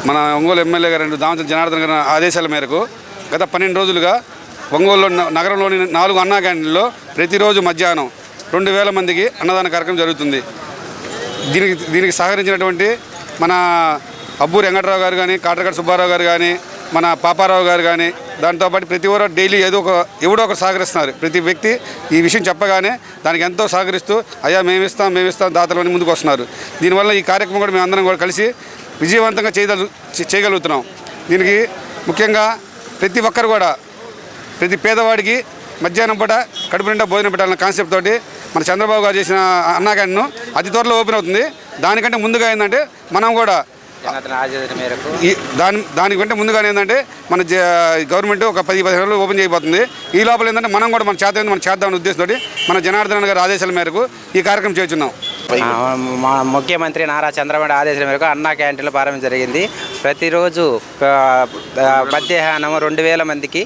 మన ఒంగోలు ఎమ్మెల్యే గారు దామచల జనార్దన్ గారి ఆదేశాల మేరకు గత 12 రోజులుగా ఒంగోలు నగరంలోని 4 అన్నా క్యాంటీన్లో ప్రతిరోజు మధ్యాహ్నం 2000 మందికి అన్నదాన కార్యక్రమం జరుగుతుంది. దీనికి సహకరించినటువంటి మన అబ్బూరి వెంకటరావు గారు కానీ, కాటరగడ్డ సుబ్బారావు గారు కానీ, మన పాపారావు గారు కానీ, దాంతోపాటు ప్రతి ఒక్కరు డైలీ ఎవడో ఒకరు సహకరిస్తున్నారు. ప్రతి వ్యక్తి ఈ విషయం చెప్పగానే దానికి ఎంతో సహకరిస్తూ అయ్యా మేమిస్తాం దాతలని ముందుకు వస్తున్నారు. దీనివల్ల ఈ కార్యక్రమం కూడా మేమందరం కూడా కలిసి విజయవంతంగా చేయగలుగుతున్నాం. దీనికి ముఖ్యంగా ప్రతి ఒక్కరు కూడా ప్రతి పేదవాడికి మధ్యాహ్నం పూట కడుపు నిండా భోజనం పెట్టాలన్న కాన్సెప్ట్ తోటి మన చంద్రబాబు గారు చేసిన అన్నా క్యాంటీన్ అతి త్వరలో ఓపెన్ అవుతుంది. దానికంటే ముందుగా ఏంటంటే మనం కూడా దానికంటే ముందుగా ఏంటంటే మన గవర్నమెంట్ ఒక 10-15 రోజులు ఓపెన్ చేయబోతుంది. ఈ లోపల ఏంటంటే మనం కూడా మన చేద్దామనే ఉద్దేశంతో మన జనార్దన్ గారి ఆదేశాల మేరకు ఈ కార్యక్రమం చేస్తున్నాం. మా ముఖ్యమంత్రి నారా చంద్రబాబు ఆదేశాల మేరకు అన్నా క్యాంటీన్లు ప్రారంభం జరిగింది. ప్రతిరోజు మధ్యాహ్నం 2000 మందికి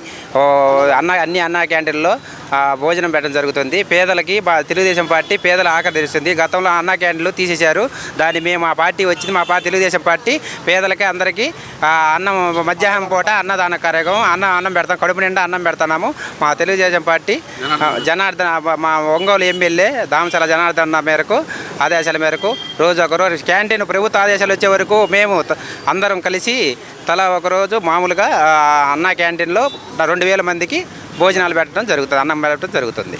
అన్ని అన్నా క్యాంటీన్లో భోజనం పెట్టడం జరుగుతుంది. పేదలకి తెలుగుదేశం పార్టీ పేదల ఆకలి తీరుస్తుంది. గతంలో అన్నా క్యాంటీన్లు తీసేశారు. దాన్ని మేము మా పార్టీ వచ్చింది, మా తెలుగుదేశం పార్టీ పేదలకి అందరికీ అన్నం మధ్యాహ్నం పూట అన్నదాన కార్యక్రమం అన్నం పెడతాం, కడుపు నిండా అన్నం పెడతాము. మా తెలుగుదేశం పార్టీ మా ఒంగోలు ఎమ్మెల్యే దామచల జనార్దన్ మేరకు ఆదేశాల మేరకు రోజు క్యాంటీన్ ప్రభుత్వ ఆదేశాలు వచ్చే వరకు మేము అందరం కలిసి తలా ఒకరోజు మామూలుగా అన్నా క్యాంటీన్లో 2000 మందికి భోజనాలు పెట్టడం జరుగుతుంది, అన్నం పెట్టడం జరుగుతుంది.